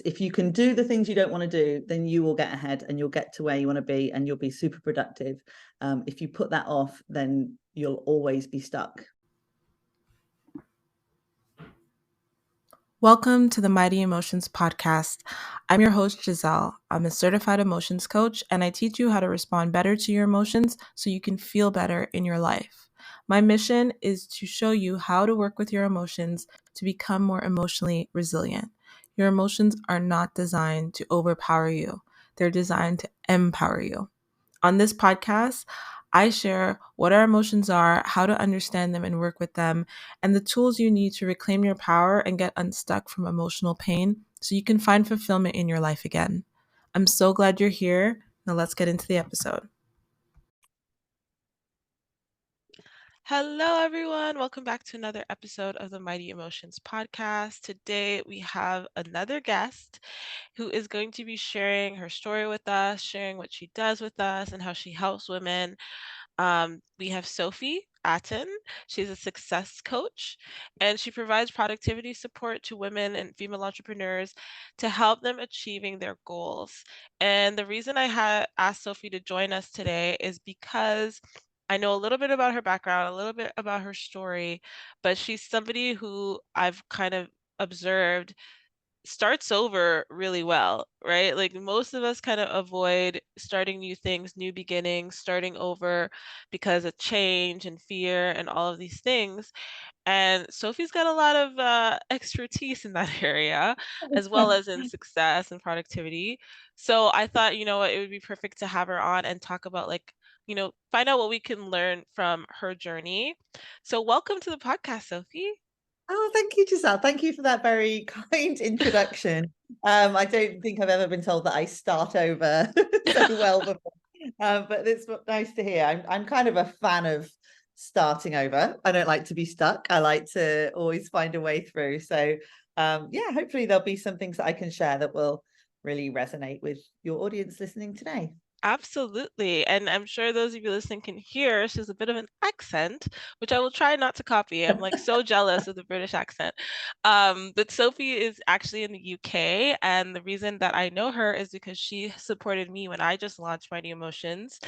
If you can do the things you don't want to do, then you will get ahead and you'll get to where you want to be and you'll be super productive. If you put that off, then you'll always be stuck. Welcome to the Mighty Emotions podcast. I'm your host, Giselle. I'm a certified emotions coach, and I teach you how to respond better to your emotions so you can feel better in your life. My mission is to show you how to work with your emotions to become more emotionally resilient. Your emotions are not designed to overpower you, they're designed to empower you. On this podcast, I share what our emotions are, how to understand them and work with them, and the tools you need to reclaim your power and get unstuck from emotional pain so you can find fulfillment in your life again. I'm so glad you're here. Now let's get into the episode. Hello, everyone. Welcome back to another episode of the Mighty Emotions podcast. Today, we have another guest who is going to be sharing her story with us, sharing what she does with us, and how she helps women. We have Sophie Atton. She's a success coach, and she provides productivity support to women and female entrepreneurs to help them achieving their goals. And the reason I had asked Sophie to join us today is because I know a little bit about her background, a little bit about her story, but she's somebody who I've kind of observed starts over really well, right? Like most of us kind of avoid starting new things, new beginnings, starting over because of change and fear and all of these things. And Sophie's got a lot of expertise in that area, as well as in success and productivity. So I thought, you know what, it would be perfect to have her on and talk about find out what we can learn from her journey. So welcome to the podcast, Sophie. Oh, thank you, Giselle. Thank you for that very kind introduction. I don't think I've ever been told that I start over so well before, but it's nice to hear. I'm kind of a fan of starting over. I don't like to be stuck. I like to always find a way through. So, yeah, hopefully there'll be some things that I can share that will really resonate with your audience listening today. Absolutely. And I'm sure those of you listening can hear she's a bit of an accent, which I will try not to copy. I'm like so jealous of the British accent. But Sophie is actually in the UK. And the reason that I know her is because she supported me when I just launched Mighty Emotions.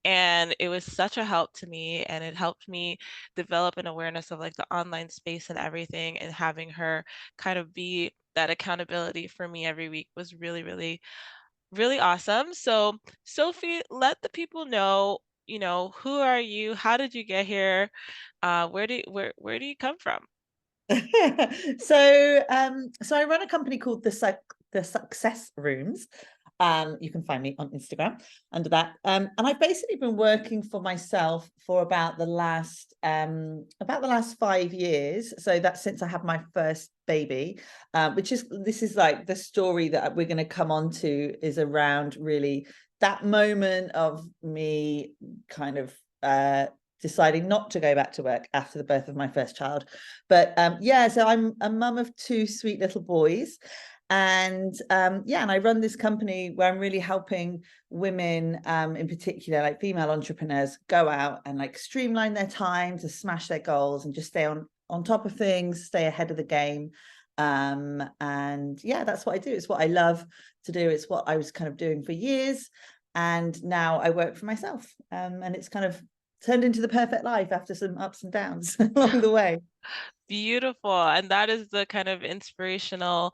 And it was such a help to me. And it helped me develop an awareness of like the online space and everything. And having her kind of be that accountability for me every week was really, really really awesome. So, Sophie, let the people know, who are you? How did you get here? Where do you come from? So I run a company called the Success Rooms. You can find me on Instagram under that. And I've basically been working for myself for about the last 5 years. So that's since I had my first baby, this is like the story that we're going to come on to is around really that moment of me kind of deciding not to go back to work after the birth of my first child. But yeah, so I'm a mum of two sweet little boys. And yeah, and I run this company where I'm really helping women, in particular, like female entrepreneurs, go out and like streamline their time to smash their goals and just stay on top of things, stay ahead of the game. And yeah, that's what I do. It's what I love to do. It's what I was kind of doing for years. And now I work for myself. And it's kind of turned into the perfect life after some ups and downs along the way. Beautiful. And that is the kind of inspirational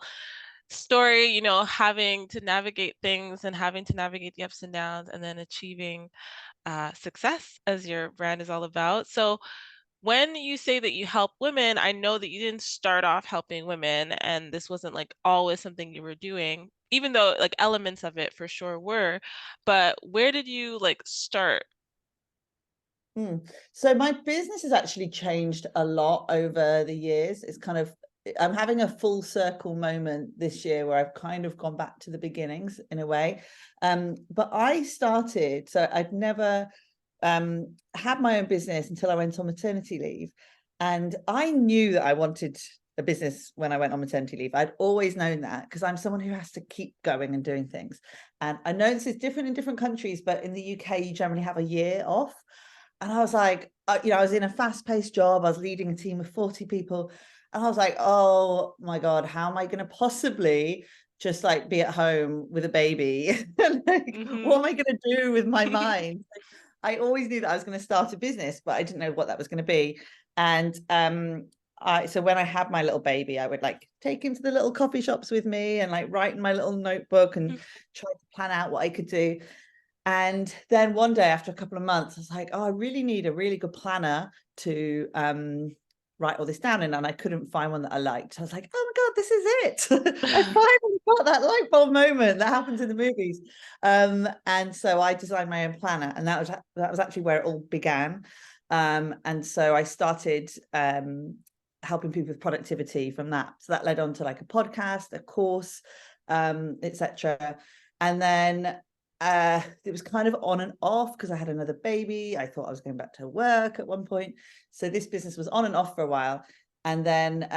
story, having to navigate things and having to navigate the ups and downs and then achieving success as your brand is all about. So, when you say that you help women, I know that you didn't start off helping women and this wasn't like always something you were doing, even though like elements of it for sure were. But where did you like start? So my business has actually changed a lot over the years. I'm having a full circle moment this year where I've kind of gone back to the beginnings in a way. But so I'd never had my own business until I went on maternity leave. And I knew that I wanted a business when I went on maternity leave. I'd always known that because I'm someone who has to keep going and doing things. And I know this is different in different countries, but in the UK, you generally have a year off. And I was like, I was in a fast-paced job. I was leading a team of 40 people. And I was like, oh my God, how am I going to possibly just like be at home with a baby. Like, what Mm-hmm. am I going to do with my mind? Like, I always knew that I was going to start a business, but I didn't know what that was going to be. And so when I had my little baby, I would like take him to the little coffee shops with me and like write in my little notebook and try to plan out what I could do. And then one day after a couple of months, I was like, oh, I really need a really good planner to write all this down in. And I couldn't find one that I liked. I was like, oh my God, this is it. I finally got that light bulb moment that happens in the movies. And so I designed my own planner, and that was actually where it all began. And so I started helping people with productivity from that. So that led on to like a podcast, a course, etc. And then it was kind of on and off because I had another baby. I thought I was going back to work at one point. So this business was on and off for a while. And then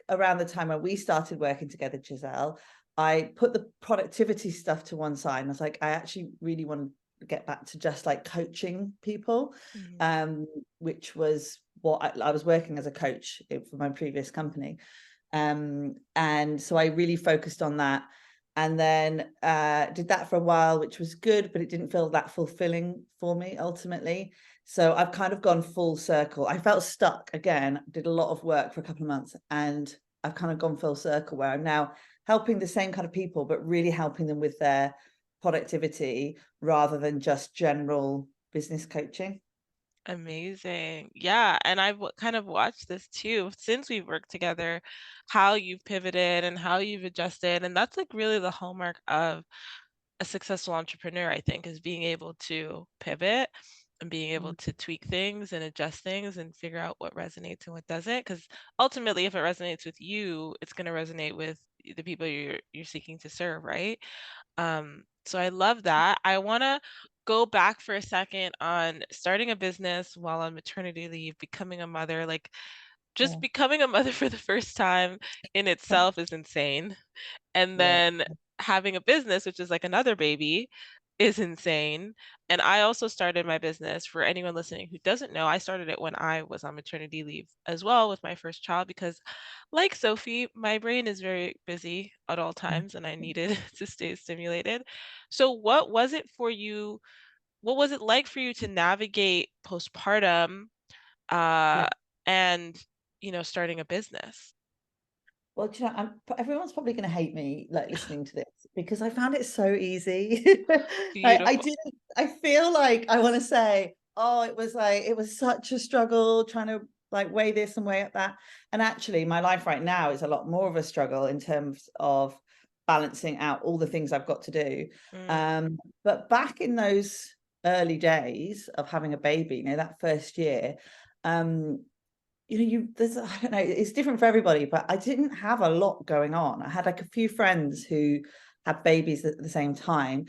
around the time when we started working together, Giselle, I put the productivity stuff to one side. And I was like, I actually really want to get back to just like coaching people, Mm-hmm. which was what I was working as a coach for my previous company. And so I really focused on that, and then did that for a while, which was good, but it didn't feel that fulfilling for me ultimately. So I've kind of gone full circle. I felt stuck again, did a lot of work for a couple of months, and I've kind of gone full circle where I'm now helping the same kind of people, but really helping them with their productivity rather than just general business coaching. Amazing. Yeah, and I've kind of watched this too since we've worked together, how you've pivoted and how you've adjusted. And that's like really the hallmark of a successful entrepreneur, I think, is being able to pivot and being able to tweak things and adjust things and figure out what resonates and what doesn't. Because ultimately, if it resonates with you, it's going to resonate with the people you're seeking to serve, right? So I love that. I want to go back for a second on starting a business while on maternity leave, becoming a mother. Like, just Yeah. becoming a mother for the first time in itself is insane. And Yeah. then having a business, which is like another baby, is insane. And I also started my business. For anyone listening who doesn't know, I started it when I was on maternity leave as well with my first child because, like Sophie, my brain is very busy at all times and I needed to stay stimulated. So, what was it for you? What was it like for you to navigate postpartum Yeah. uh, and, starting a business? Well, do you know, everyone's probably going to hate me like listening to this because I found it so easy. I Beautiful. didn't. I feel like I want to say, oh, it was such a struggle trying to like weigh this and weigh up that. And actually, my life right now is a lot more of a struggle in terms of balancing out all the things I've got to do. Mm, But back in those early days of having a baby, that first year, um, there's I don't know, it's different for everybody, but I didn't have a lot going on. I had like a few friends who had babies at the same time.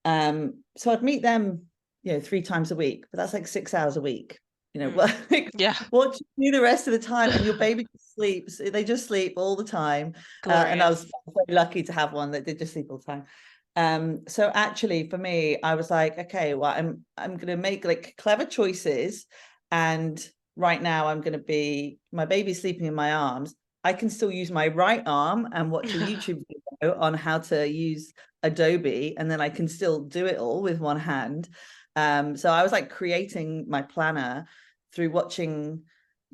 So I'd meet them, 3 times a week, but that's like 6 hours a week. mm. Like, Yeah, what do you do the rest of the time? And your baby just sleeps, they just sleep all the time. And I was glorious. very lucky to have one that did just sleep all the time. So actually for me, I was like, okay, well, I'm gonna make like clever choices, and right now I'm going to be, my baby's sleeping in my arms. I can still use my right arm and watch a YouTube video on how to use Adobe, and then I can still do it all with one hand. So I was like creating my planner through watching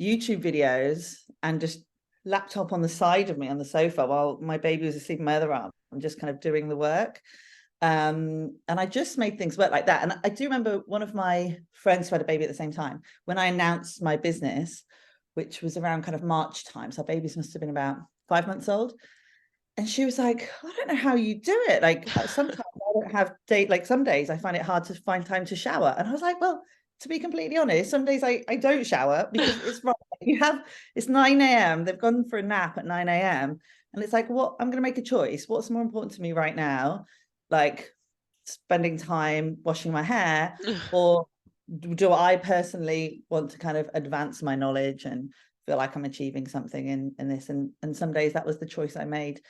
YouTube videos and just laptop on the side of me on the sofa while my baby was asleep in my other arm. I'm just kind of doing the work. And I just made things work like that. And I do remember one of my friends who had a baby at the same time, when I announced my business, which was around kind of March time. So our babies must have been about 5 months old. And she was like, I don't know how you do it. Like sometimes I don't have date, like some days I find it hard to find time to shower. And I was like, well, to be completely honest, some days I don't shower because it's right. It's 9 a.m. They've gone for a nap at 9 a.m. And it's like, what, I'm gonna make a choice. What's more important to me right now? Like spending time washing my hair, or do I personally want to kind of advance my knowledge and feel like I'm achieving something in this? And some days that was the choice I made.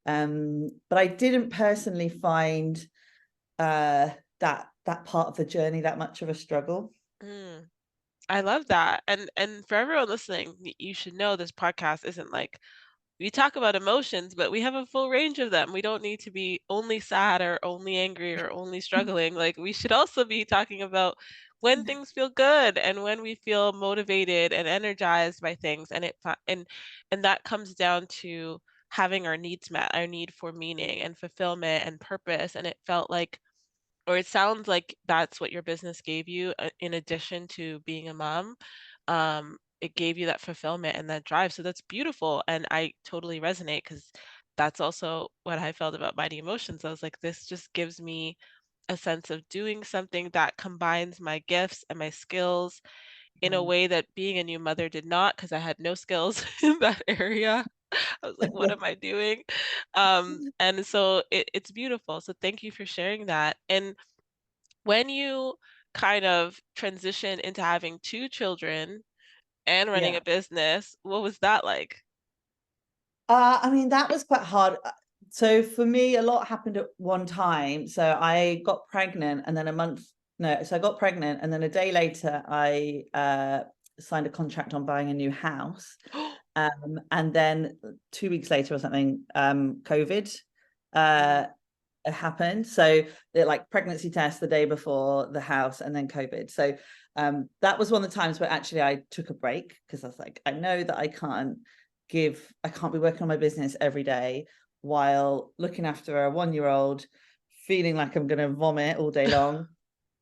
But I didn't personally find that part of the journey that much of a struggle. Mm, I love that. And for everyone listening, you should know this podcast isn't like we talk about emotions, but we have a full range of them. We don't need to be only sad or only angry or only struggling. Like, we should also be talking about when things feel good and when we feel motivated and energized by things. And that comes down to having our needs met, our need for meaning and fulfillment and purpose. And it felt like, or it sounds like that's what your business gave you, in addition to being a mom. It gave you that fulfillment and that drive. So that's beautiful. And I totally resonate because that's also what I felt about Mighty Emotions. I was like, this just gives me a sense of doing something that combines my gifts and my skills in a Mm. way that being a new mother did not, because I had no skills in that area. I was like, what Yeah. am I doing? And so it's beautiful. So thank you for sharing that. And when you kind of transition into having 2 children and running Yeah. a business, what was that like? I mean, that was quite hard. So for me, a lot happened at one time. So I got pregnant, and then so I got pregnant, and then a day later, I signed a contract on buying a new house. And then 2 weeks later or something, COVID uh, Mm, happened. So like pregnancy test the day before the house, and then COVID. So that was one of the times where actually I took a break, because I was like, I know that I can't be working on my business every day while looking after a 1-year-old, feeling like I'm going to vomit all day long.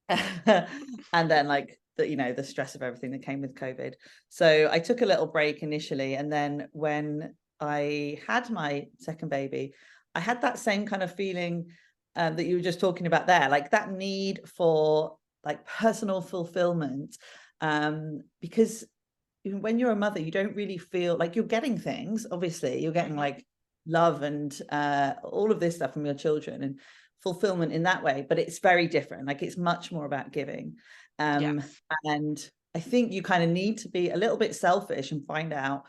And then like the stress of everything that came with COVID. So I took a little break initially, and then when I had my second baby, I had that same kind of feeling that you were just talking about there, like that need for like personal fulfillment, because even when you're a mother, you don't really feel like you're getting things. Obviously, you're getting mhm. like love and all of this stuff from your children, and fulfillment in that way, but it's very different. Like it's much more about giving. um Yes. and I think you kind of need to be a little bit selfish and find out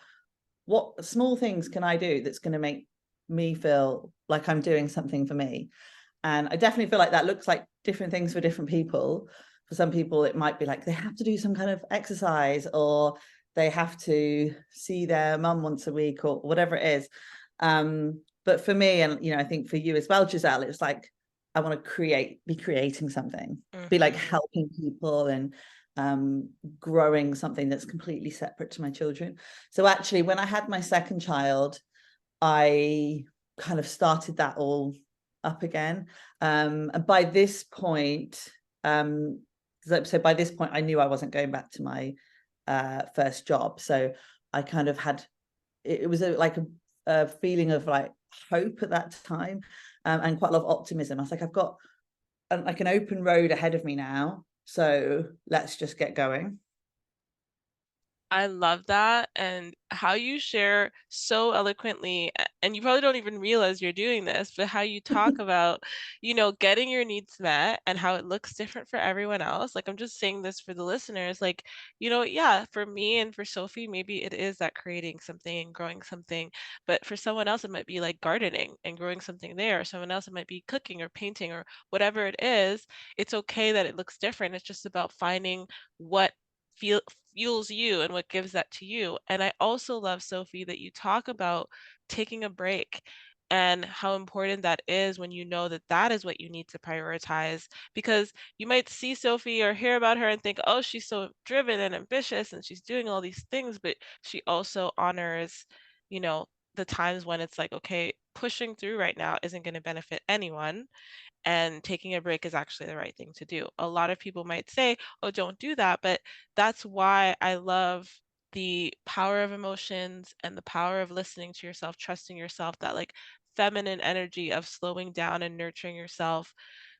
what small things can I do that's going to make me feel like I'm doing something for me. And I definitely feel like that looks like different things for different people. For some people, it might be like they have to do some kind of exercise, or they have to see their mum once a week, or whatever it is. But for me, and I think for you as well, Giselle, it's like I want to be creating something, be like Mhm. helping people, and growing something that's completely separate to my children. So actually, when I had my second child, I kind of started that all up again. And by this point, so by this point, I knew I wasn't going back to my first job. So I kind of had, it was like a feeling of like hope at that time, and quite a lot of optimism. I was like, I've got like an open road ahead of me now. So let's just get going. I love that, and how you share so eloquently, and you probably don't even realize you're doing this, but how you talk about, getting your needs met and how it looks different for everyone else. Like, I'm just saying this for the listeners, like, yeah, for me and for Sophie, maybe it is that creating something and growing something, but for someone else, it might be like gardening and growing something there. Or someone else, it might be cooking or painting or whatever it is. It's okay that it looks different. It's just about finding what feel fuels you and what gives that to you. And I also love, Sophie, that you talk about taking a break and how important that is when you know that that is what you need to prioritize. Because you might see Sophie or hear about her and think, oh, she's so driven and ambitious and she's doing all these things, but she also honors, you know, the times when it's like, okay, pushing through right now isn't going to benefit anyone, and taking a break is actually the right thing to do. A lot of people might say, "Oh, don't do that," but that's why I love the power of emotions and the power of listening to yourself, trusting yourself, that like feminine energy of slowing down and nurturing yourself,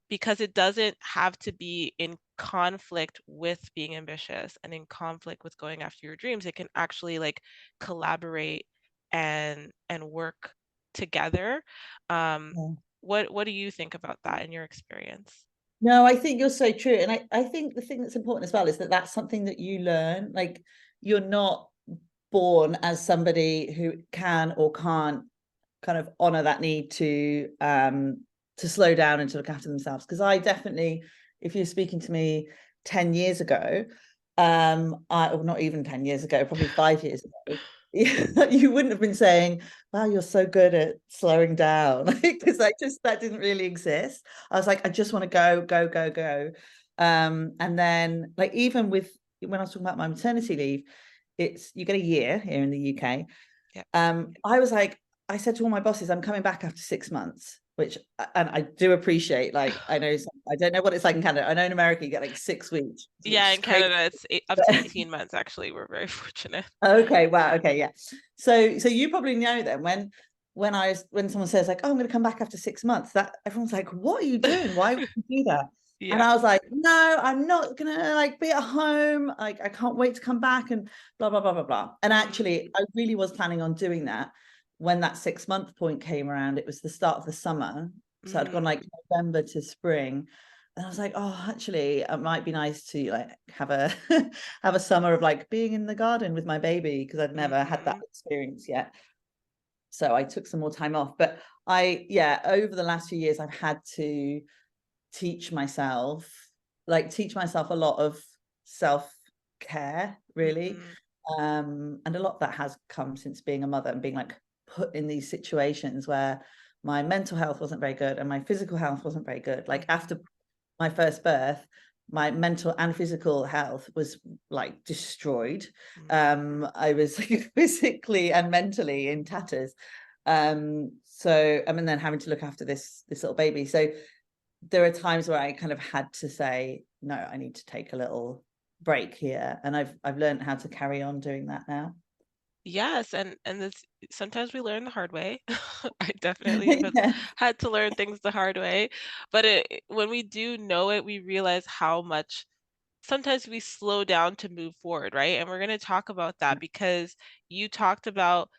because it doesn't have to be in conflict with being ambitious and in conflict with going after your dreams. It can actually like collaborate and work together. Um, Yeah. what do you think about that in your experience? No, I think you're so true. And I think the thing that's important as well is that that's something that you learn. Like you're not born as somebody who can or can't kind of honor that need to slow down and to look after themselves. Because I definitely, if you're speaking to me 10 years ago, or not even 10 years ago, probably 5 years ago, you wouldn't have been saying, wow, you're so good at slowing down, because that didn't really exist. I was like, I just want to go, go, go, go. And then like, even with, when I was talking about my maternity leave, you get a year here in the UK. Yeah. I was like, I said to all my bosses, I'm coming back after 6 months, which, and I do appreciate, like, I don't know what it's like in Canada. I know in America you get like 6 weeks, which Yeah, is in crazy. Canada it's up to 18 months actually. We're very fortunate. Okay, wow. Okay, yeah. So you probably know then, when someone says like, oh, I'm going to come back after 6 months, that everyone's like, what are you doing? Why would you do that? And Yeah. I was like, no, I'm not gonna like be at home. Like, I can't wait to come back and blah, blah, blah, blah, blah. And actually, I really was planning on doing that when that 6 month point came around. It was the start of the summer. So I'd gone like November to spring. And I was like, oh, actually, it might be nice to like have a have a summer of like being in the garden with my baby, because I'd never had that experience yet. So I took some more time off. But over the last few years, I've had to teach myself a lot of self-care, really. And a lot of that has come since being a mother and being like put in these situations where my mental health wasn't very good and my physical health wasn't very good. Like, after my first birth, my mental and physical health was like destroyed. I was like, physically and mentally in tatters. So I mean, then having to look after this little baby. So there are times where I kind of had to say, no, I need to take a little break here. And I've learned how to carry on doing that now. Yes, and this sometimes we learn the hard way. I definitely have Yeah. had to learn things the hard way, but when we do know it, we realize how much sometimes we slow down to move forward, right? And we're going to talk about that because you talked about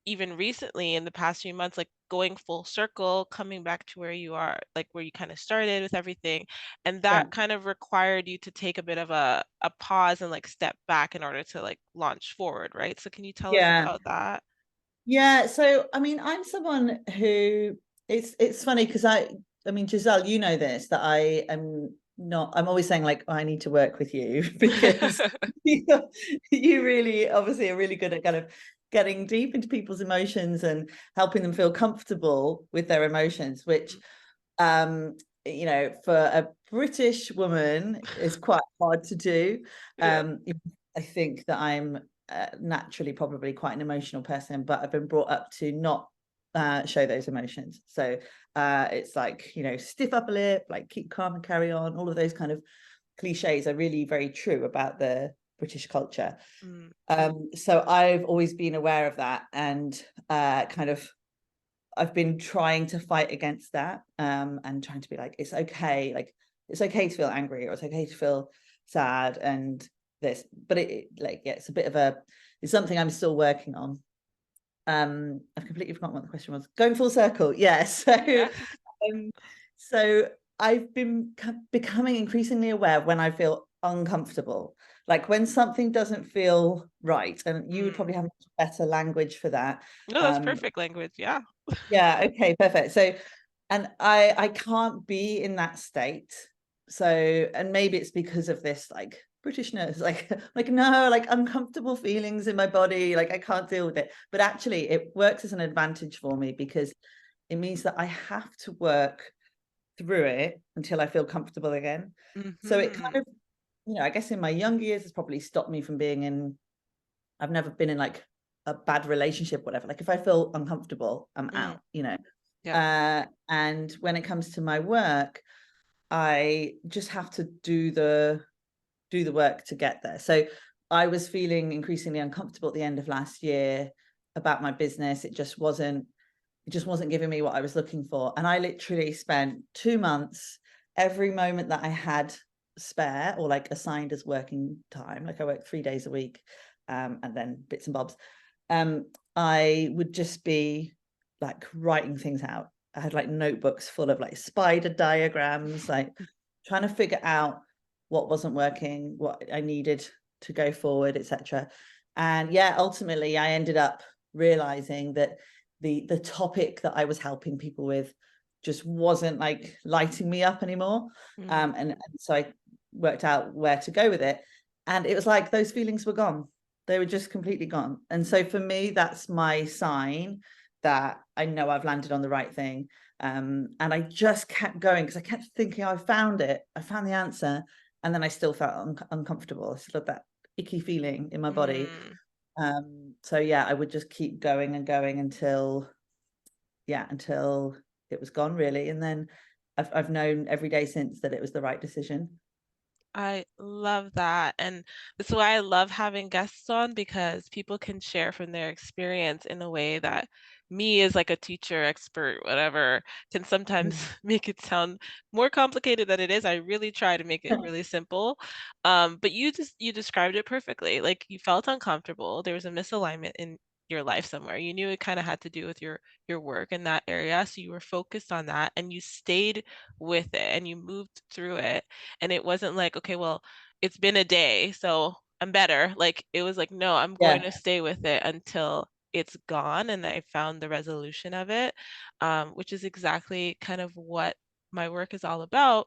even recently in the past few months, like going full circle, coming back to where you are, like where you kind of started with everything. And Yeah. that kind of required you to take a bit of a pause and like step back in order to like launch forward, right? So can you tell us Yeah. about that? Yeah. So I mean, I'm someone who, it's funny because I mean, Giselle, you know this, that I am not, I'm always saying like, oh, I need to work with you because you really obviously are really good at kind of getting deep into people's emotions and helping them feel comfortable with their emotions, which um for a British woman is quite hard to do. Yeah. I think that I'm naturally probably quite an emotional person, but I've been brought up to not show those emotions. So it's like, stiff upper lip, like keep calm and carry on. All of those kind of cliches are really very true about the British culture. Mm, So I've always been aware of that, and kind of I've been trying to fight against that, and trying to be like, it's okay, like it's okay to feel angry, or it's okay to feel sad, and this, but it's a bit of it's something I'm still working on. I've completely forgotten what the question was. Going full circle, yeah. yeah. Um, so I've been becoming increasingly aware when I feel uncomfortable, like when something doesn't feel right, and you would Mm. probably have better language for that. No, that's perfect language. Yeah. Yeah, okay, perfect. So, and I can't be in that state. So, and maybe it's because of this like Britishness, like like no, like uncomfortable feelings in my body, like I can't deal with it. But actually it works as an advantage for me, because it means that I have to work through it until I feel comfortable again. So it kind Hmm. of, I guess in my younger years has probably stopped me from being in, I've never been in like a bad relationship, whatever. Like if I feel uncomfortable, I'm Mm. out. Yeah. And when it comes to my work, I just have to do the work to get there. So I was feeling increasingly uncomfortable at the end of last year about my business. It just wasn't giving me what I was looking for. And I literally spent 2 months, every moment that I had spare or like assigned as working time, like I worked 3 days a week, and then bits and bobs, I would just be like writing things out. I had like notebooks full of like spider diagrams, like trying to figure out what wasn't working, what I needed to go forward, etc. And yeah, ultimately I ended up realizing that the topic that I was helping people with just wasn't like lighting me up anymore. Mm. And so I worked out where to go with it. And it was like those feelings were gone. They were just completely gone. And so for me, that's my sign that I know I've landed on the right thing. And I just kept going because I kept thinking, I found it, I found the answer. And then I still felt uncomfortable. I still had that icky feeling in my body. Mm. So yeah, I would just keep going and going until it was gone, really. And then I've known every day since that it was the right decision. I love that. And that's why I love having guests on because people can share from their experience in a way that me as like a teacher, expert, whatever, can sometimes Mm. make it sound more complicated than it is. I really try to make it really simple. But you described it perfectly. Like you felt uncomfortable. There was a misalignment in your life somewhere. You knew it kind of had to do with your work in that area. So you were focused on that and you stayed with it and you moved through it, and it wasn't like, okay, well, it's been a day, so I'm better. Like it was like, no, I'm going Yeah, to stay with it until it's gone and I found the resolution of it, which is exactly kind of what my work is all about,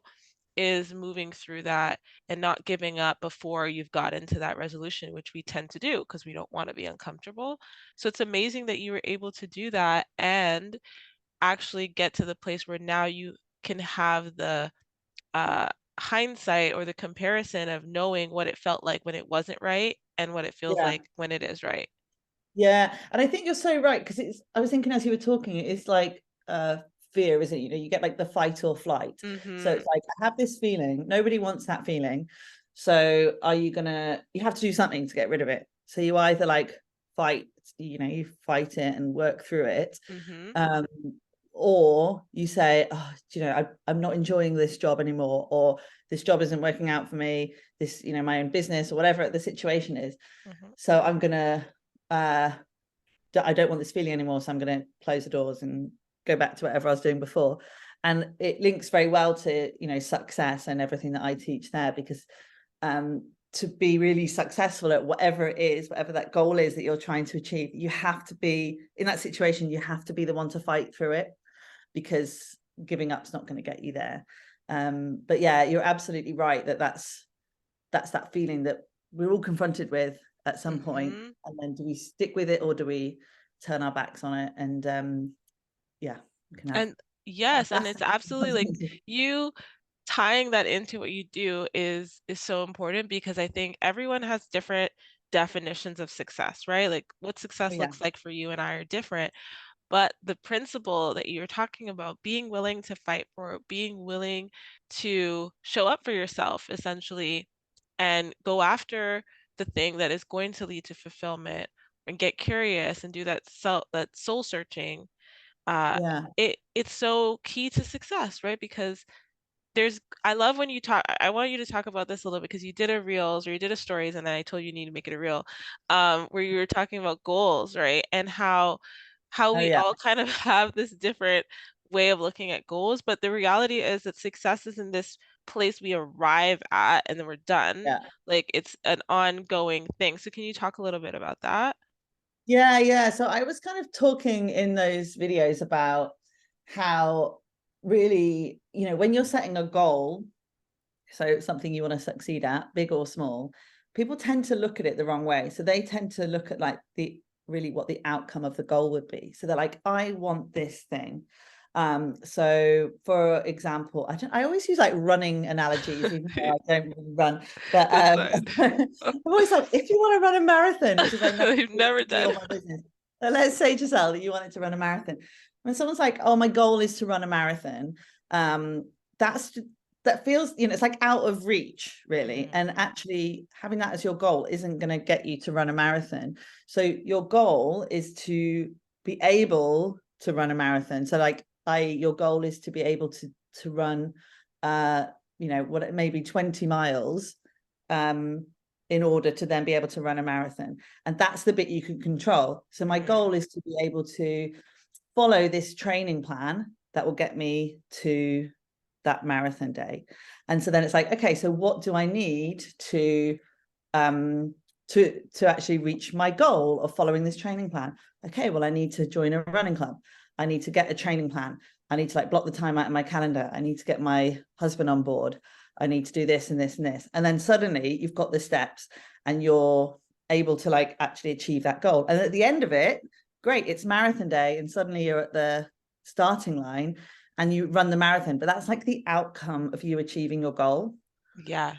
is moving through that and not giving up before you've got into that resolution, which we tend to do because we don't want to be uncomfortable. So it's amazing that you were able to do that and actually get to the place where now you can have the uh, hindsight or the comparison of knowing what it felt like when it wasn't right and what it feels yeah. like when it is right. Yeah, and I think you're so right, because I was thinking as you were talking, it's like fear, isn't it? You get like the fight or flight. So Mhm. it's like, I have this feeling, nobody wants that feeling. So you have to do something to get rid of it. So you either like fight, you fight it and work through it. Mhm. Um, or you say, oh, I'm not enjoying this job anymore, or this job isn't working out for me, this, my own business or whatever the situation is. Mhm. So I'm gonna I don't want this feeling anymore, so I'm going to close the doors and go back to whatever I was doing before. And it links very well to success and everything that I teach there, because to be really successful at whatever it is, whatever that goal is that you're trying to achieve, you have to be in that situation. You have to be the one to fight through it, because giving up's not going to get you there. But yeah, you're absolutely right that's that feeling that we're all confronted with at some point. Mhm. And then do we stick with it, or do we turn our backs on it? And yeah, we can have And yes, and it's fantastic absolutely like consequences. you tying that into what you do is so important because I think everyone has different definitions of success, right? Like what Oh, success yeah, looks like for you and I are different. But the principle that you're talking about, being willing to fight for it, being willing to show up for yourself essentially and go after the thing that is going to lead to fulfillment and get curious and do that soul searching, uh yeah, it's so key to success, right? Because there's I love when you talk I want you to talk about this a little bit because you did a reels or you did a stories and then I told you you need to make it a reel, where you were talking about goals, right? And how oh we yeah, all kind of have this different way of looking at goals, but the reality is that success isn't this place we arrive at and then we're done. yeah. Like it's an ongoing thing. So can you talk a little bit about that? Yeah. So I was kind of talking in those videos about how, really, when you're setting a goal, so something you want to succeed at, big or small, people tend to look at it the wrong way. So they tend to look at like the really what the outcome of the goal would be. So they're like, I want this thing. So for example, I always use like running analogies, even though I don't really run. But That's fine. I'm always like, if you want to run a marathon, which is like nothing You've to do never with me done. or my business. But let's say, Giselle, that you wanted to run a marathon. When someone's like, oh, my goal is to run a marathon, that's that feels, it's like out of reach, really. Mhm. And actually having that as your goal isn't going to get you to run a marathon. So your goal is to be able to run a marathon. So like your goal is to be able to run what it may be 20 miles, in order to then be able to run a marathon. And that's the bit you can control. So my Mm. goal is to be able to follow this training plan that will get me to that marathon day. And so then it's like, okay, so what do I need um to actually reach my goal of following this training plan? Okay, well, I need to join a running club. I need to get a training plan. I need to like block the time out in my calendar. I need to get my husband on board. I need to do this and this and this. And then suddenly you've got the steps and you're able to like actually achieve that goal. And at the end of it, great, it's marathon day, and suddenly you're at the starting line and you run the marathon, but that's like the outcome of you achieving your goal. Yes.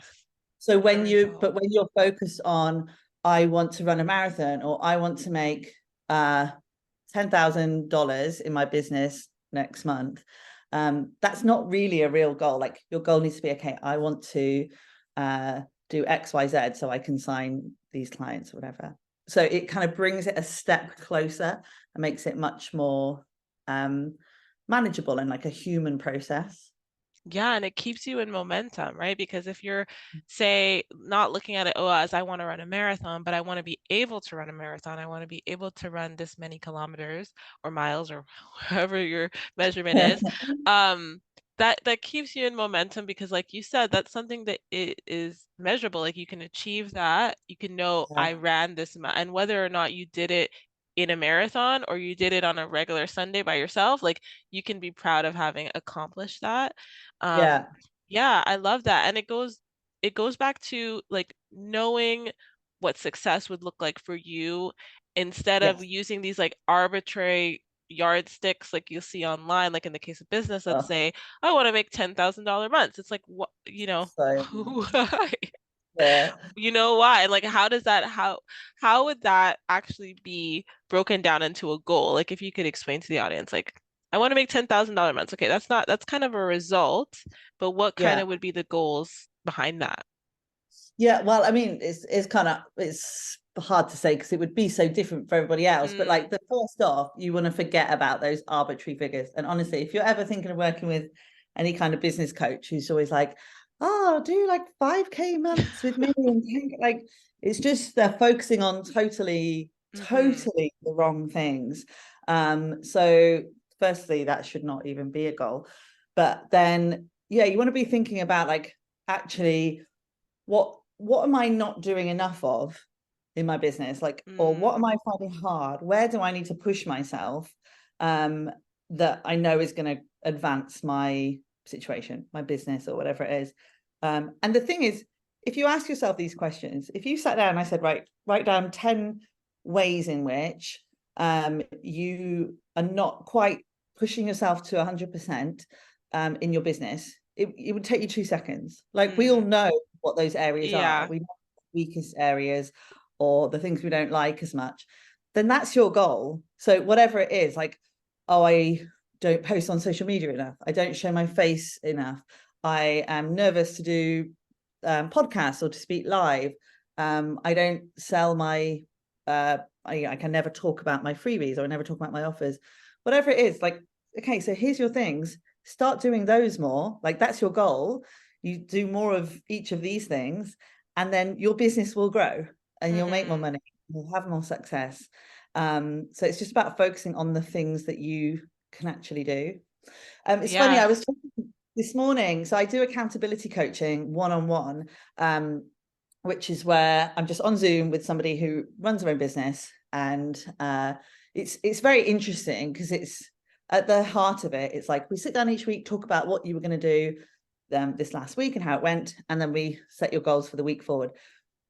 So The but result. when you're focused on, I want to run a marathon, or I want to make $10,000 in my business next month, that's not really a real goal. Like your goal needs to be, okay, I want to do XYZ so I can sign these clients or whatever. So it kind of brings it a step closer and makes it much more manageable and like a human process. Yeah, and it keeps you in momentum, right? Because if you're, say, not looking at it, oh, as I want to run a marathon, but I want to be able to run a marathon, I want to be able to run this many kilometers or miles or however your measurement is, that keeps you in momentum because, like you said, that's something that it is measurable. Like you can achieve that, you can know Yeah. I ran this amount, and whether or not you did it in a marathon or you did it on a regular Sunday by yourself, like you can be proud of having accomplished that. Um, Yeah. yeah, I love that. And it goes back to like knowing what success would look like for you instead of Yes. using these like arbitrary yardsticks like you see online, like in the case of business, let's Oh, say, I want to make $10,000 months. It's like what, so why? yeah. You know why? And like how would that actually be broken down into a goal? Like if you could explain to the audience, like I want to make $10,000 months. Okay, that's kind of a result, but what kind Yeah. of would be the goals behind that? Yeah, well, I mean, it's kind of it's hard to say because it would be so different for everybody else. But Mm, like the first off, you want to forget about those arbitrary figures. And honestly, if you're ever thinking of working with any kind of business coach who's always like, "Oh, do like 5K months with me," and like it's just they're focusing on mm-hmm. totally the wrong things. So firstly, that should not even be a goal. But then, yeah, you want to be thinking about like actually what am I not doing enough of in my business? Like, or what am Mm, I finding hard? Where do I need to push myself um, that I know is going to advance my situation, my business, or whatever it is? And the thing is, if you ask yourself these questions, if you sat down and I said, right, write down 10 ways in which you are not quite pushing yourself to 100% in your business, it would take you 2 seconds. Like we all mm, know what those areas are. yeah. We know the weakest areas or the things we don't like as much. Then that's your goal. So whatever it is, like, oh, I don't post on social media enough. I don't show my face enough. I am nervous to do podcasts or to speak live. I don't sell my I can never talk about my freebies or I never talk about my offers. Whatever it is, like, okay, so here's your things. Start doing those more. Like that's your goal. You do more of each of these things, and then your business will grow and you'll make more Mm-hmm. money. You'll have more success. So it's just about focusing on the things that you can actually do. It's funny, I Yes. was talking this morning. So I do accountability coaching one-on-one, which is where I'm just on Zoom with somebody who runs their own business. And it's very interesting because it's at the heart of it. It's like we sit down each week, talk about what you were going to do this last week and how it went. And then we set your goals for the week forward,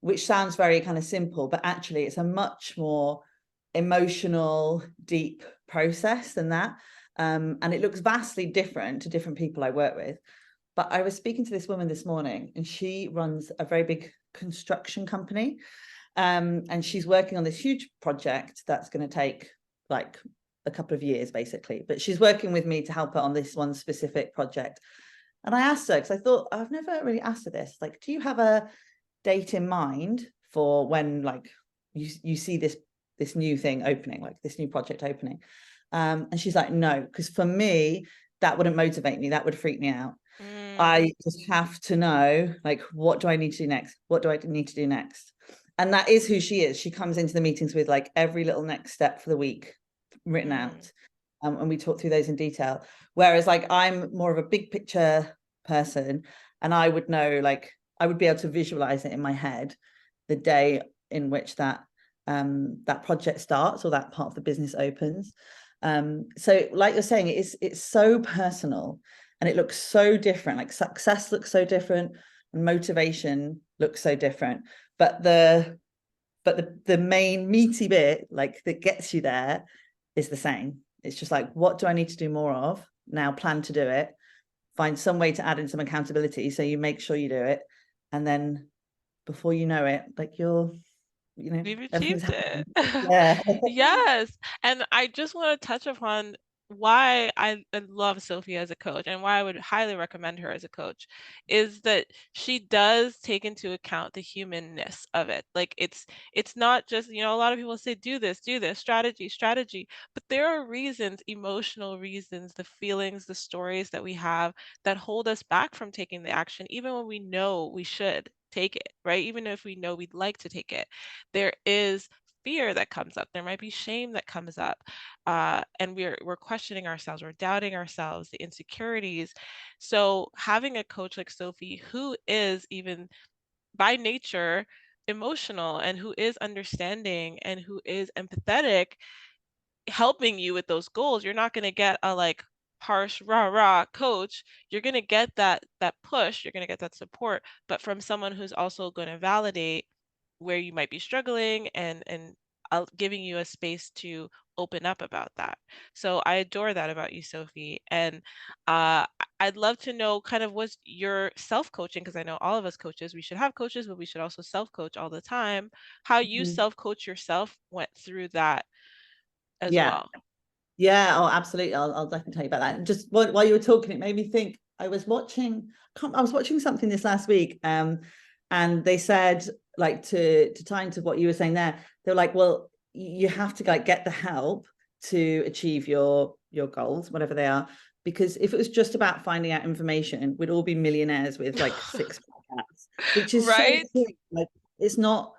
which sounds very kind of simple, but actually it's a much more emotional, deep process than that. And it looks vastly different to different people I work with. But I was speaking to this woman this morning, and she runs a very big construction company. And she's working on this huge project that's going to take like a couple of years, basically. But she's working with me to help her on this one specific project. And I asked her, because I thought, I've never really asked her this, like, do you have a date in mind for when like you see this new thing opening, like this new project opening? And she's like, no, because for me, that wouldn't motivate me. That would freak me out. Mm, I just have to know, like, what do I need to do next? What do I need to do next? And that is who she is. She comes into the meetings with like every little next step for the week written mm, out. And we talk through those in detail. Whereas like I'm more of a big picture person, and I would know, like, I would be able to visualize it in my head the day in which that project starts or that part of the business opens. So like you're saying, it's so personal and it looks so different. Like success looks so different and motivation looks so different. But the but the main meaty bit, like that gets you there, is the same. It's just like, what do I need to do more of now? Plan to do it, find some way to add in some accountability so you make sure you do it, and then before you know it, like We've everything's achieved happening. it. Yeah. Yes. And I just want to touch upon why I love Sophie as a coach and why I would highly recommend her as a coach is that she does take into account the humanness of it. Like it's not just, a lot of people say do this, strategy, but there are reasons, emotional reasons, the feelings, the stories that we have that hold us back from taking the action even when we know we should take it, right? Even if we know we'd like to take it. There is fear that comes up. There might be shame that comes up, and we're questioning ourselves. We're doubting ourselves. The insecurities. So having a coach like Sophie, who is even by nature emotional and who is understanding and who is empathetic, helping you with those goals, you're not going to get a like harsh rah rah coach. You're going to get that push. You're going to get that support, but from someone who's also going to validate where you might be struggling and giving you a space to open up about that. So I adore that about you, Sophie. And I'd love to know kind of what's your self-coaching, because I know all of us coaches, we should have coaches, but we should also self-coach all the time. How you Mhm. self-coach yourself went through that as Yeah. well. Yeah, oh, absolutely. I'll definitely tell you about that. And just while you were talking, it made me think. I was watching something this last week, and they said, like, to tie into what you were saying there, they're like, well, you have to like get the help to achieve your goals, whatever they are, because if it was just about finding out information, we'd all be millionaires with like six podcasts, which is so Right? true. Like, it's not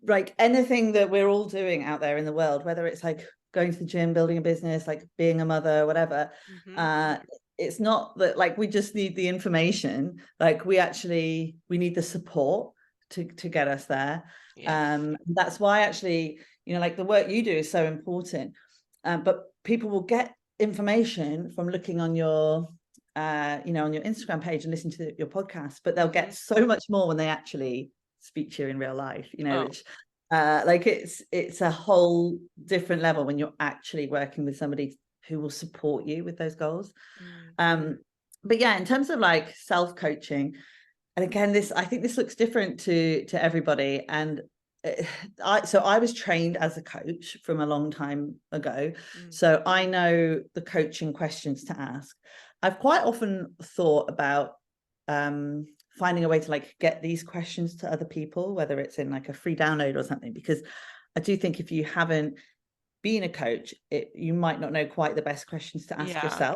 like anything that we're all doing out there in the world, whether it's like going to the gym, building a business, like being a mother, whatever. Mhm. uh it's not that like we just need the information, like we need the support to get us there. Yes. That's why actually, like the work you do is so important. But people will get information from looking on your on your Instagram page and listen to your podcast, but they'll Mhm. get so much more when they actually speak to you in real life, Oh. which like it's a whole different level when you're actually working with somebody who will support you with those goals. Mm. But yeah, in terms of like self-coaching, and again, I think this looks different to everybody. And I was trained as a coach from a long time ago, Mm. so I know the coaching questions to ask. I've quite often thought about finding a way to like get these questions to other people, whether it's in like a free download or something, because I do think if you haven't been a coach, you might not know quite the best questions to ask Yeah. yourself.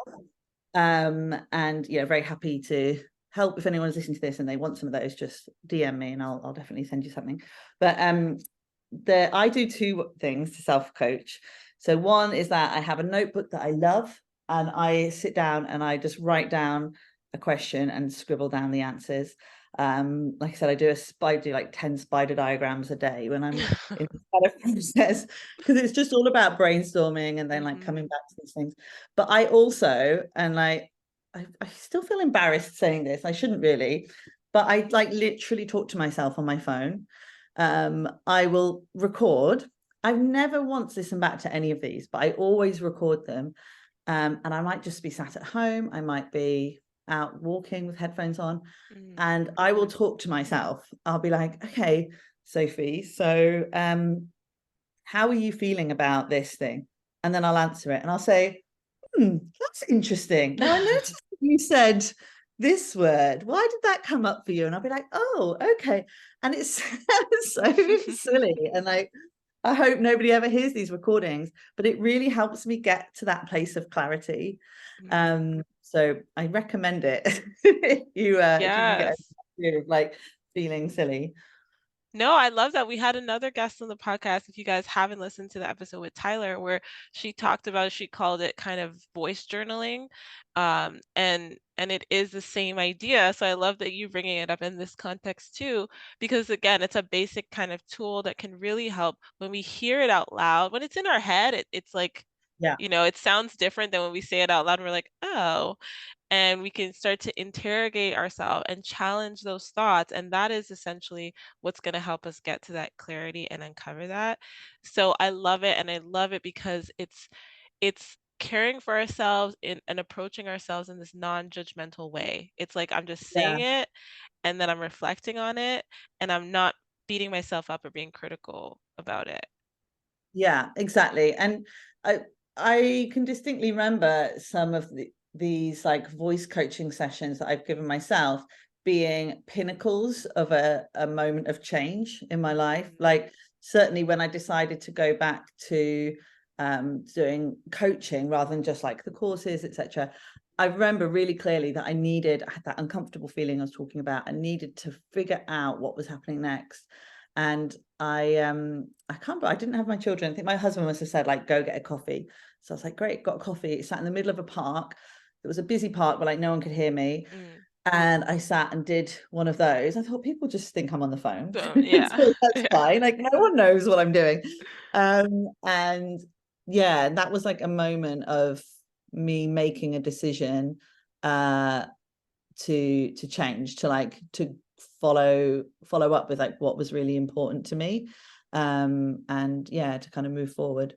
And very happy to help if anyone's listening to this and they want some of those. Just DM me and I'll definitely send you something. But I do two things to self-coach. So one is that I have a notebook that I love, and I sit down and I just write down a question and scribble down the answers. Like I said, I do like 10 spider diagrams a day when I'm in this kind of process, because it's just all about brainstorming and then like Mhm. coming back to these things. But I also, and like I still feel embarrassed saying this, I shouldn't really, but I like literally talk to myself on my phone. I will record. I've never once listened back to any of these, but I always record them. And I might just be sat at home, I might be out walking with headphones on, Mm. and I will talk to myself. I'll be like, okay, Sophie, so how are you feeling about this thing? And then I'll answer it and I'll say, that's interesting. Now I noticed you said this word. Why did that come up for you? And I'll be like, oh, okay. And it's so silly. And like, I hope nobody ever hears these recordings, but it really helps me get to that place of clarity. Mm. So I recommend it if you can get Yes. an idea of like feeling silly. No, I love that. We had another guest on the podcast. If you guys haven't listened to the episode with Tyler, where she talked about, she called it kind of voice journaling, and it is the same idea. So I love that you bringing it up in this context too, because again, it's a basic kind of tool that can really help when we hear it out loud. When it's in our head, it's like Yeah. You know, it sounds different than when we say it out loud and we're like, "Oh," and we can start to interrogate ourselves and challenge those thoughts, and that is essentially what's gonna help us get to that clarity and uncover that. So I love it, and I love it because it's caring for ourselves and approaching ourselves in this non-judgmental way. It's like I'm just Yeah. saying it, and then I'm reflecting on it, and I'm not beating myself up or being critical about it. Yeah, exactly. And I I can distinctly remember some of these like voice coaching sessions that I've given myself being pinnacles of a moment of change in my life. Mhm. Like certainly when I decided to go back to doing coaching rather than just like the courses, etc. I remember really clearly that I had that uncomfortable feeling I was talking about. I needed to figure out what was happening next. And I can't I didn't have my children. I think my husband must have said, like, go get a coffee. So I was like, great, got a coffee. It sat in the middle of a park. It was a busy park, but like no one could hear me. Mm. And I sat and did one of those. I thought people just think I'm on the phone. So, yeah. So that's Yeah. fine. Like no one knows what I'm doing. And yeah, that was like a moment of me making a decision uh to change, to like to follow up with like what was really important to me. And yeah, to kind of move forward.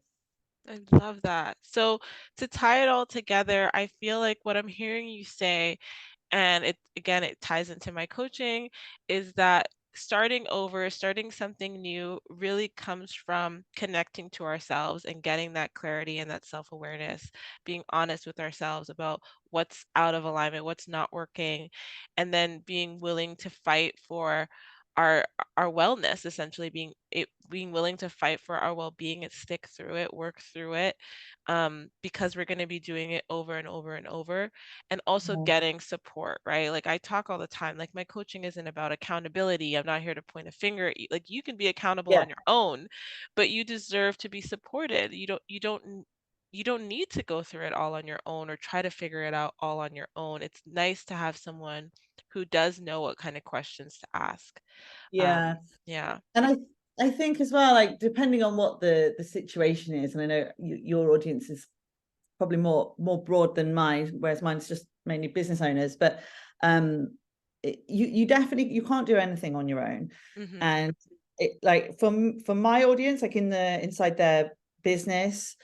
I love that. So to tie it all together, I feel like what I'm hearing you say, and it again, it ties into my coaching, is that starting over, starting something new really comes from connecting to ourselves and getting that clarity and that self-awareness, being honest with ourselves about what's out of alignment, what's not working, and then being willing to fight for our our wellness, essentially being willing to fight for our well-being and stick through it, work through it, because we're going to be doing it over and over and over, and also Yeah. getting support, right? Like I talk all the time, like my coaching isn't about accountability. I'm not here to point a finger at you. Like you can be accountable Yeah. on your own, but you deserve to be supported. You don't need to go through it all on your own or try to figure it out all on your own. It's nice to have someone who does know what kind of questions to ask. Yeah. Yeah. And I think as well, like depending on what the situation is, and I know your audience is probably more broad than mine, whereas mine's just mainly business owners. But you definitely, you can't do anything on your own. Mhm. And it, like for my audience, like inside their business,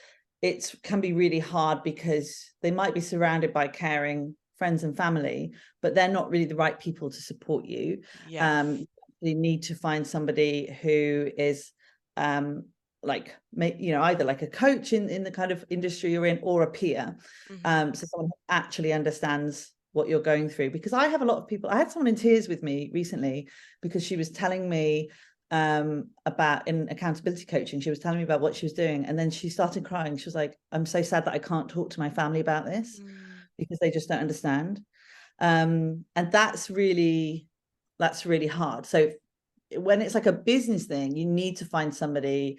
it can be really hard because they might be surrounded by caring friends and family, but they're not really the right people to support you. Yes. You need to find somebody who is um like either like a coach in the kind of industry you're in, or a peer, Mhm. so someone who actually understands what you're going through. Because I have a lot of people, I had someone in tears with me recently because she was telling me about, in accountability coaching, she was telling me about what she was doing, and then she started crying. She was like, I'm so sad that I can't talk to my family about this Mm. because they just don't understand. And that's really hard. So when it's like a business thing, you need to find somebody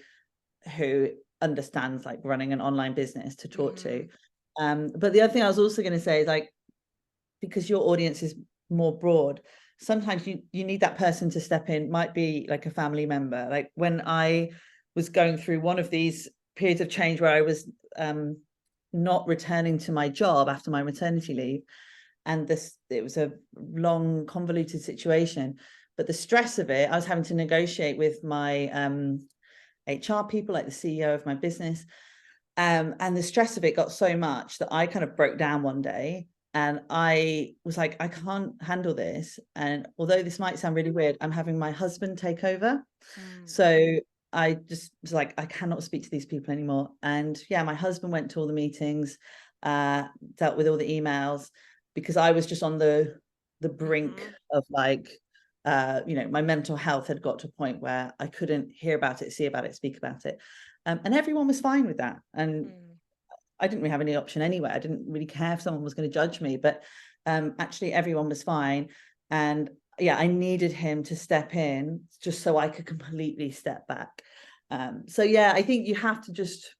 who understands like running an online business to talk to. Mhm. But the other thing I was also going to say is like, because your audience is more broad, sometimes you need that person to step in. Might be like a family member. Like when I was going through one of these periods of change where I was not returning to my job after my maternity leave, and it was a long convoluted situation, but the stress of it, I was having to negotiate with my HR people, like the CEO of my business. And the stress of it got so much that I kind of broke down one day, and I was like, I can't handle this. And although this might sound really weird, I'm having my husband take over. Mm. So I just was like, I cannot speak to these people anymore. And yeah, my husband went to all the meetings, dealt with all the emails, because I was just on the brink Mhm. of like, my mental health had got to a point where I couldn't hear about it, see about it, speak about it. And everyone was fine with that. And Mm. I didn't really have any option anyway. I didn't really care if someone was going to judge me, but actually everyone was fine. And yeah, I needed him to step in just so I could completely step back. So yeah, I think you have to just,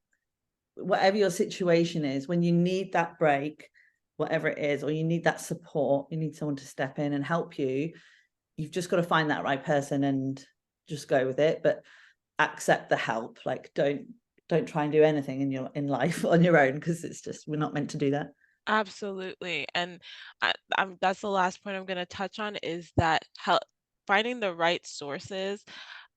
whatever your situation is, when you need that break, whatever it is, or you need that support, you need someone to step in and help you. You've just got to find that right person and just go with it. But accept the help. Like don't try and do anything in life on your own, because it's just, we're not meant to do that. Absolutely. And that's the last point I'm going to touch on is that how finding the right sources.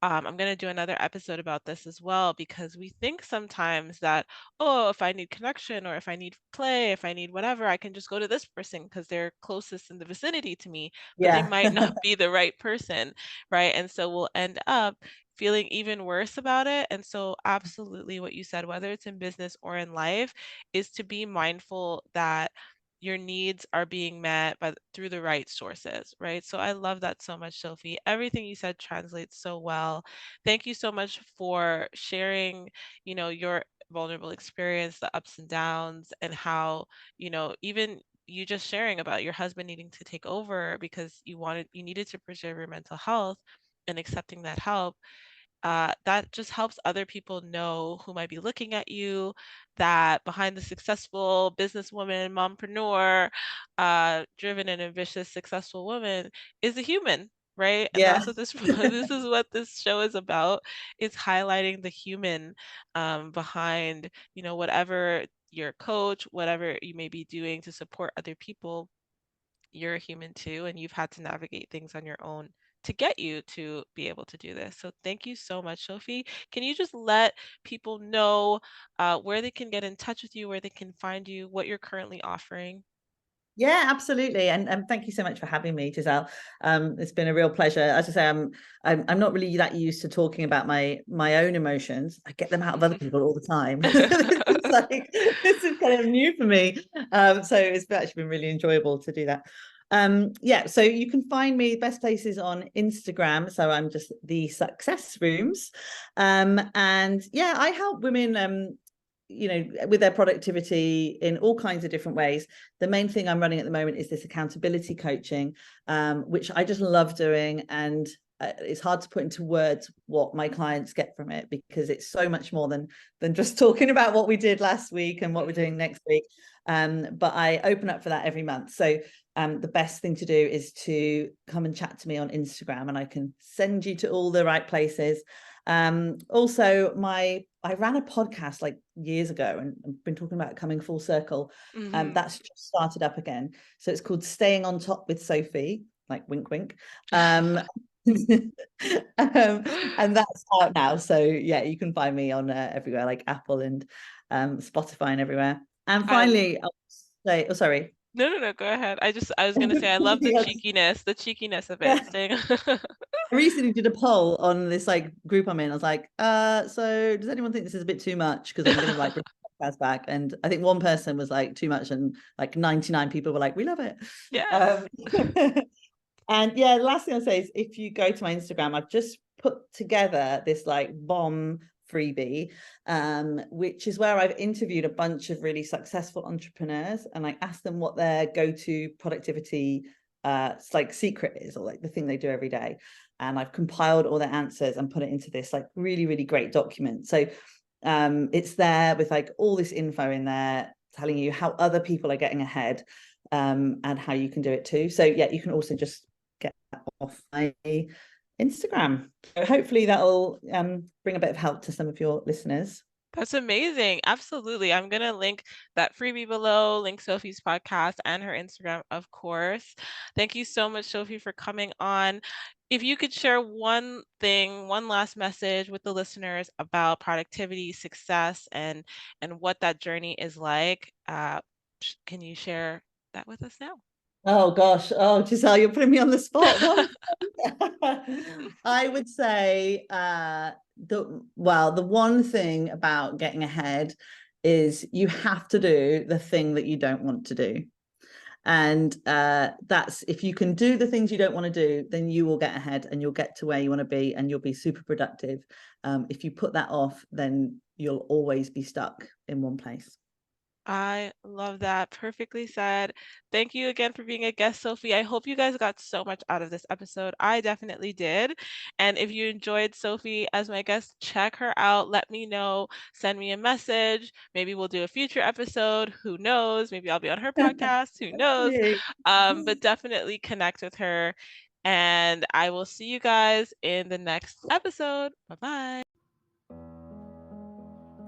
I'm going to do another episode about this as well because we think sometimes that, oh, if I need connection or if I need play, if I need whatever, I can just go to this person because they're closest in the vicinity to me, but they Yeah. might not be the right person, right? And so we'll end up feeling even worse about it. And so, absolutely, what you said, whether it's in business or in life, is to be mindful that your needs are being met through the right sources, right? So I love that so much, Sophie. Everything you said translates so well. Thank you so much for sharing, your vulnerable experience, the ups and downs, and how, even you just sharing about your husband needing to take over because you needed to preserve your mental health and accepting that help. That just helps other people know who might be looking at you, that behind the successful businesswoman, mompreneur, driven and ambitious, successful woman is a human, right? And Yeah. that's what this this is what this show is about. It's highlighting the human behind, whatever your coach, whatever you may be doing to support other people. You're a human too, and you've had to navigate things on your own to get you to be able to do this. So thank you so much, Sophie. Can you just let people know where they can get in touch with you, where they can find you, what you're currently offering? Yeah, absolutely. And thank you so much for having me, Giselle. It's been a real pleasure. As I say, I'm not really that used to talking about my own emotions. I get them out of other people all the time. This is kind of new for me. So it's actually been really enjoyable to do that. Yeah, so you can find me best places on Instagram. So I'm just the Success Rooms. And yeah, I help women with their productivity in all kinds of different ways. The main thing I'm running at the moment is this accountability coaching, which I just love doing. And it's hard to put into words what my clients get from it, because it's so much more than just talking about what we did last week and what we're doing next week. But I open up for that every month. So the best thing to do is to come and chat to me on Instagram, and I can send you to all the right places. Also, I ran a podcast like years ago, and I've been talking about coming full circle. That's just started up again. So it's called Staying on Top with Sophie, like wink, wink. And that's out now. So yeah, you can find me on everywhere, like Apple and Spotify and everywhere. And I finally, I'll say, oh, sorry. No, no, no, go ahead. I was gonna say I love the cheekiness of it. Yeah. Staying I recently did a poll on this like group I'm in. I was like, so does anyone think this is a bit too much? Because I'm gonna like bring the podcast back. And I think one person was like too much, and like 99 people were like, we love it. Yes. And yeah, the last thing I'll say is, if you go to my Instagram, I've just put together this like bomb freebie, which is where I've interviewed a bunch of really successful entrepreneurs, and I asked them what their go-to productivity like secret is, or like the thing they do every day. And I've compiled all their answers and put it into this like really, really great document. So it's there with like all this info in there telling you how other people are getting ahead, and how you can do it too. So yeah, you can also just get that off my Instagram. So hopefully that'll bring a bit of help to some of your listeners. That's amazing. Absolutely. I'm going to link that freebie below, link Sophie's podcast and her Instagram, of course. Thank you so much, Sophie, for coming on. If you could share one thing, one last message with the listeners about productivity, success, and what that journey is like, can you share that with us now? Oh gosh, oh Giselle, you're putting me on the spot. One, I would say the one thing about getting ahead is you have to do the thing that you don't want to do. And that's, if you can do the things you don't want to do, then you will get ahead and you'll get to where you want to be, and you'll be super productive. If you put that off, then you'll always be stuck in one place. I love that. Perfectly said. Thank you again for being a guest, Sophie. I hope you guys got so much out of this episode. I definitely did. And if you enjoyed Sophie as my guest, check her out. Let me know. Send me a message. Maybe we'll do a future episode. Who knows? Maybe I'll be on her podcast. Who knows? But definitely connect with her. And I will see you guys in the next episode. Bye bye.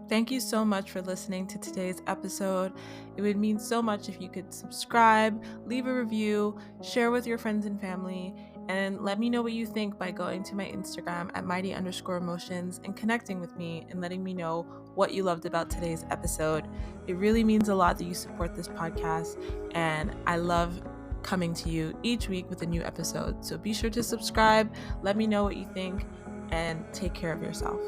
Thank you so much for listening to today's episode. It would mean so much if you could subscribe, leave a review, share with your friends and family, and let me know what you think by going to my Instagram at mighty_emotions and connecting with me and letting me know what you loved about today's episode. It really means a lot that you support this podcast, and I love coming to you each week with a new episode. So be sure to subscribe, let me know what you think, and take care of yourself.